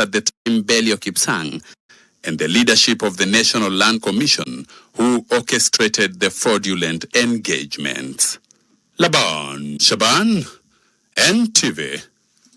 at the time Belio Kipsang and the leadership of the National Land Commission who orchestrated the fraudulent engagements. Laban Shaban, NTV.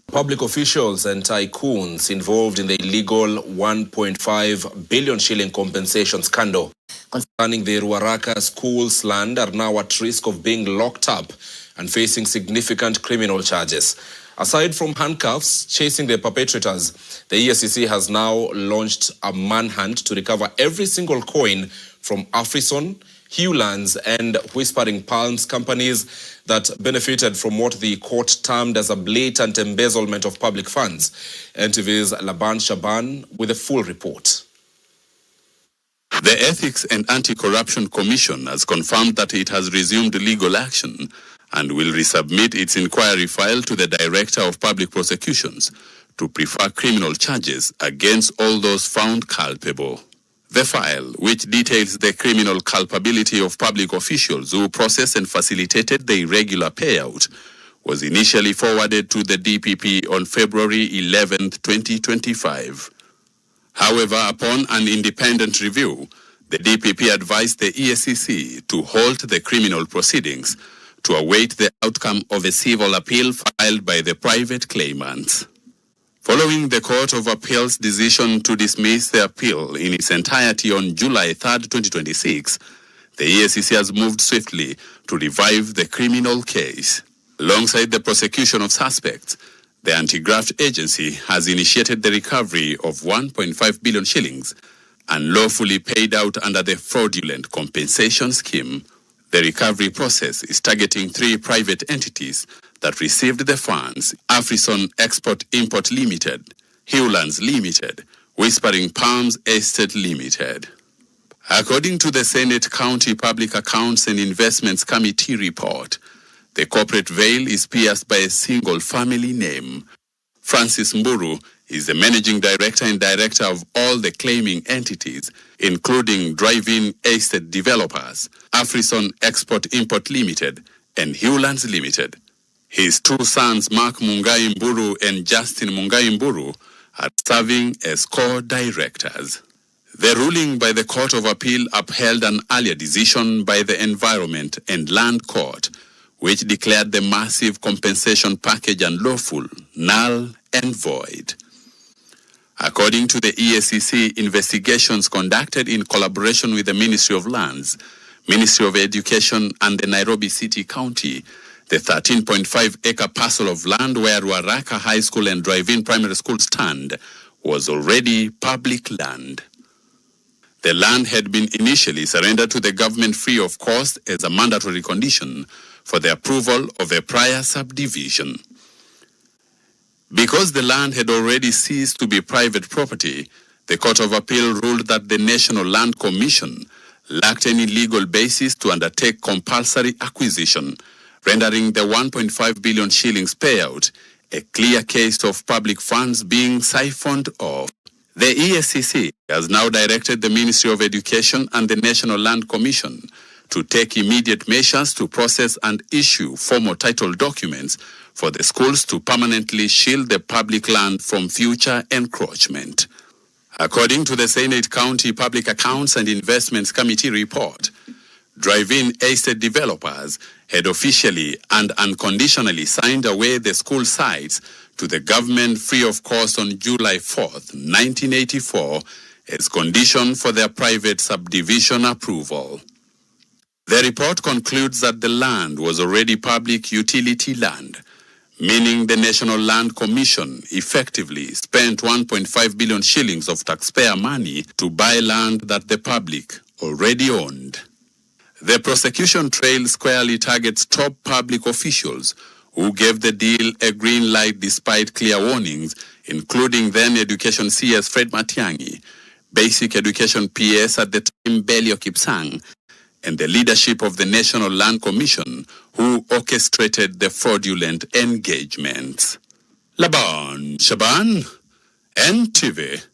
Public officials and tycoons involved in the illegal 1.5 billion shilling compensation scandal concerning the Ruaraka school's land are now at risk of being locked up and facing significant criminal charges. Aside from handcuffs chasing the perpetrators, the EACC has now launched a manhunt to recover every single coin from Afrison, Hewlands and Whispering Palms companies that benefited from what the court termed as a blatant embezzlement of public funds. NTV's Laban Shaban with a full report. The Ethics and Anti-Corruption Commission has confirmed that it has resumed legal action and will resubmit its inquiry file to the Director of Public Prosecutions to prefer criminal charges against all those found culpable. The file, which details the criminal culpability of public officials who processed and facilitated the irregular payout, was initially forwarded to the DPP on February 11, 2025. However, upon an independent review, the DPP advised the EACC to halt the criminal proceedings to await the outcome of a civil appeal filed by the private claimants. Following the Court of Appeal's decision to dismiss the appeal in its entirety on July 3, 2026, the EACC has moved swiftly to revive the criminal case. Alongside the prosecution of suspects, the anti-graft agency has initiated the recovery of 1.5 billion shillings unlawfully paid out under the fraudulent compensation scheme. The recovery process is targeting 3 private entities that received the funds: Afrison Export-Import Limited, Hewlands Limited, Whispering Palms Estate Limited. According to the Senate County Public Accounts and Investments Committee report, the corporate veil is pierced by a single family name. Francis Mburu is the managing director and director of all the claiming entities, including drive-in estate developers, Afrison Export-Import Limited, and Hewlands Limited. His 2 sons, Mark Mungai Mburu and Justin Mungai Mburu, are serving as co-directors. The ruling by the Court of Appeal upheld an earlier decision by the Environment and Land Court, which declared the massive compensation package unlawful, null, and void. According to the EACC, investigations conducted in collaboration with the Ministry of Lands, Ministry of Education, and the Nairobi City County, the 13.5-acre parcel of land where Ruaraka High School and Drive-In Primary School stand was already public land. The land had been initially surrendered to the government free of cost as a mandatory condition for the approval of a prior subdivision. Because the land had already ceased to be private property, the Court of Appeal ruled that the National Land Commission lacked any legal basis to undertake compulsory acquisition, rendering the 1.5 billion shillings payout a clear case of public funds being siphoned off. The EACC has now directed the Ministry of Education and the National Land Commission to take immediate measures to process and issue formal title documents for the schools to permanently shield the public land from future encroachment. According to the Senate County Public Accounts and Investments Committee report, drive-in estate developers had officially and unconditionally signed away the school sites to the government free of cost on July 4, 1984, as condition for their private subdivision approval. The report concludes that the land was already public utility land, meaning the National Land Commission effectively spent 1.5 billion shillings of taxpayer money to buy land that the public already owned. The prosecution trail squarely targets top public officials who gave the deal a green light despite clear warnings, including then Education CS Fred Matiangi, Basic Education PS at the time Belio Kipsang, and the leadership of the National Land Commission who orchestrated the fraudulent engagements. Laban Shaban, NTV.